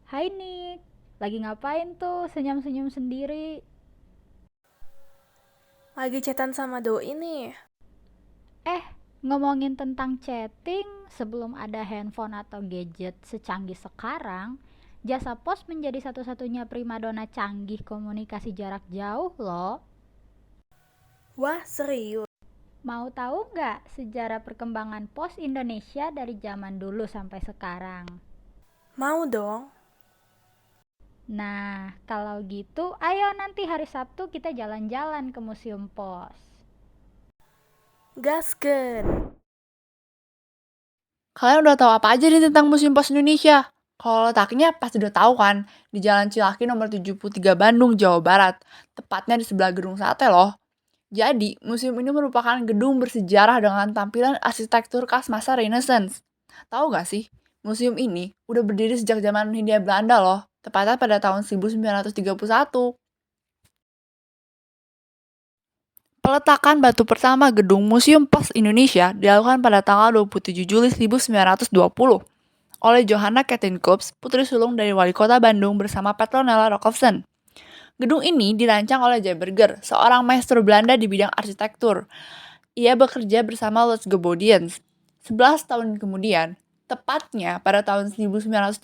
Hai Nick, lagi ngapain tuh senyum-senyum sendiri? Lagi chatan sama doi nih. Eh, ngomongin tentang chatting, sebelum ada handphone atau gadget secanggih sekarang, jasa pos menjadi satu-satunya primadona canggih komunikasi jarak jauh loh. Wah, serius? Mau tahu nggak sejarah perkembangan pos Indonesia dari zaman dulu sampai sekarang? Mau dong. Nah, kalau gitu, ayo nanti hari Sabtu kita jalan-jalan ke Museum Pos. Gasken. Kalian udah tahu apa aja nih tentang Museum Pos Indonesia? Kalau letaknya pasti udah tahu kan, di Jalan Cilaki nomor 73 Bandung, Jawa Barat. Tepatnya di sebelah Gedung Sate loh. Jadi, museum ini merupakan gedung bersejarah dengan tampilan arsitektur khas masa Renaissance. Tahu gak sih, museum ini udah berdiri sejak zaman Hindia Belanda loh, tepatnya pada tahun 1931. Peletakan batu pertama gedung Museum Pos Indonesia dilakukan pada tanggal 27 Juli 1920 oleh Johanna Kettenkops, putri sulung dari wali kota Bandung bersama Petronella Roelofsen. Gedung ini dirancang oleh J. Berger, seorang maestro Belanda di bidang arsitektur. Ia bekerja bersama Lutz Gobodiens. 11 tahun kemudian, tepatnya pada tahun 1931,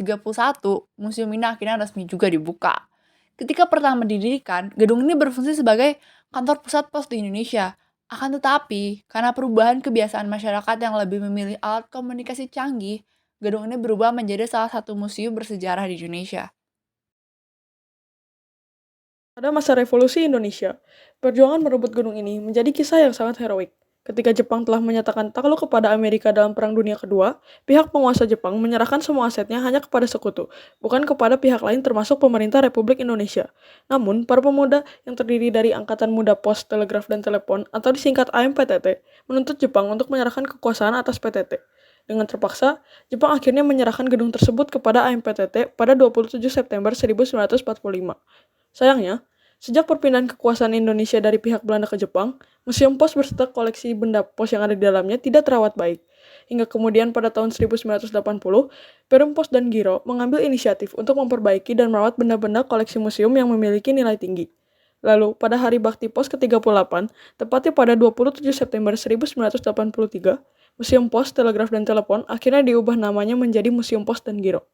museum ini akhirnya resmi juga dibuka. Ketika pertama didirikan, gedung ini berfungsi sebagai kantor pusat pos di Indonesia. Akan tetapi, karena perubahan kebiasaan masyarakat yang lebih memilih alat komunikasi canggih, gedung ini berubah menjadi salah satu museum bersejarah di Indonesia. Pada masa revolusi Indonesia, perjuangan merebut gedung ini menjadi kisah yang sangat heroik. Ketika Jepang telah menyatakan takluk kepada Amerika dalam Perang Dunia Kedua, pihak penguasa Jepang menyerahkan semua asetnya hanya kepada sekutu, bukan kepada pihak lain termasuk pemerintah Republik Indonesia. Namun, para pemuda yang terdiri dari Angkatan Muda Pos, Telegraf, dan Telepon atau disingkat AMPTT menuntut Jepang untuk menyerahkan kekuasaan atas PTT. Dengan terpaksa, Jepang akhirnya menyerahkan gedung tersebut kepada AMPTT pada 27 September 1945. Sayangnya, sejak perpindahan kekuasaan Indonesia dari pihak Belanda ke Jepang, Museum Pos beserta koleksi benda pos yang ada di dalamnya tidak terawat baik. Hingga kemudian pada tahun 1980, Perum Pos dan Giro mengambil inisiatif untuk memperbaiki dan merawat benda-benda koleksi museum yang memiliki nilai tinggi. Lalu, pada Hari Bakti Pos ke-38, tepatnya pada 27 September 1983, Museum Pos, Telegraf, dan Telepon akhirnya diubah namanya menjadi Museum Pos dan Giro.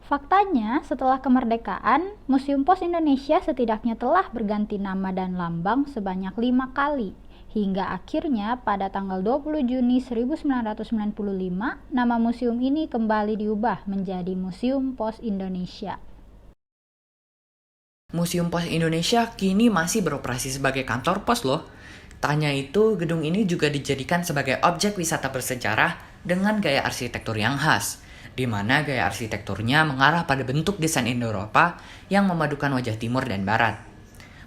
Faktanya, setelah kemerdekaan, Museum Pos Indonesia setidaknya telah berganti nama dan lambang sebanyak 5 kali. Hingga akhirnya pada tanggal 20 Juni 1995, nama museum ini kembali diubah menjadi Museum Pos Indonesia. Museum Pos Indonesia kini masih beroperasi sebagai kantor pos loh. Tanya itu, gedung ini juga dijadikan sebagai objek wisata bersejarah dengan gaya arsitektur yang khas, di mana gaya arsitekturnya mengarah pada bentuk desain Indo-Eropa yang memadukan wajah timur dan barat.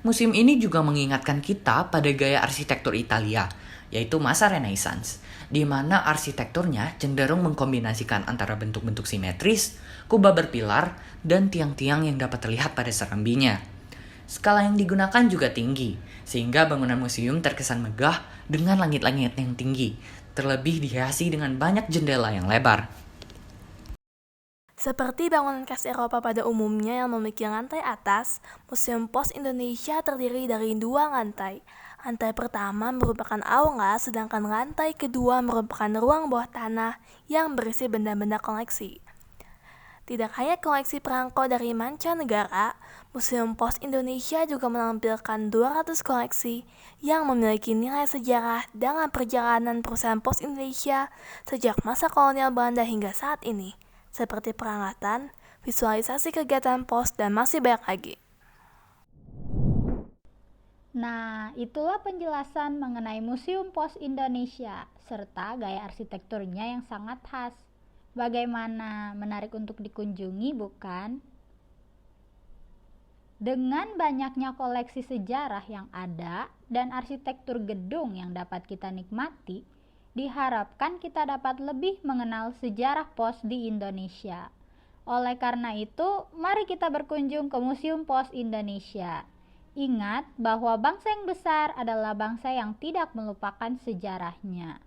Museum ini juga mengingatkan kita pada gaya arsitektur Italia, yaitu masa Renaissance, di mana arsitekturnya cenderung mengkombinasikan antara bentuk-bentuk simetris, kubah berpilar, dan tiang-tiang yang dapat terlihat pada serambinya. Skala yang digunakan juga tinggi, sehingga bangunan museum terkesan megah dengan langit-langit yang tinggi, terlebih dihiasi dengan banyak jendela yang lebar. Seperti bangunan khas Eropa pada umumnya yang memiliki lantai atas, Museum Pos Indonesia terdiri dari 2 lantai. Lantai pertama merupakan aula, sedangkan lantai kedua merupakan ruang bawah tanah yang berisi benda-benda koleksi. Tidak hanya koleksi perangko dari mancanegara, Museum Pos Indonesia juga menampilkan 200 koleksi yang memiliki nilai sejarah dalam perjalanan perusahaan Pos Indonesia sejak masa kolonial Belanda hingga saat ini, seperti peralatan, visualisasi kegiatan pos, dan masih banyak lagi. Nah, itulah penjelasan mengenai Museum Pos Indonesia serta gaya arsitekturnya yang sangat khas. Bagaimana, menarik untuk dikunjungi, bukan? Dengan banyaknya koleksi sejarah yang ada dan arsitektur gedung yang dapat kita nikmati, diharapkan kita dapat lebih mengenal sejarah pos di Indonesia. Oleh karena itu, mari kita berkunjung ke Museum Pos Indonesia. Ingat bahwa bangsa yang besar adalah bangsa yang tidak melupakan sejarahnya.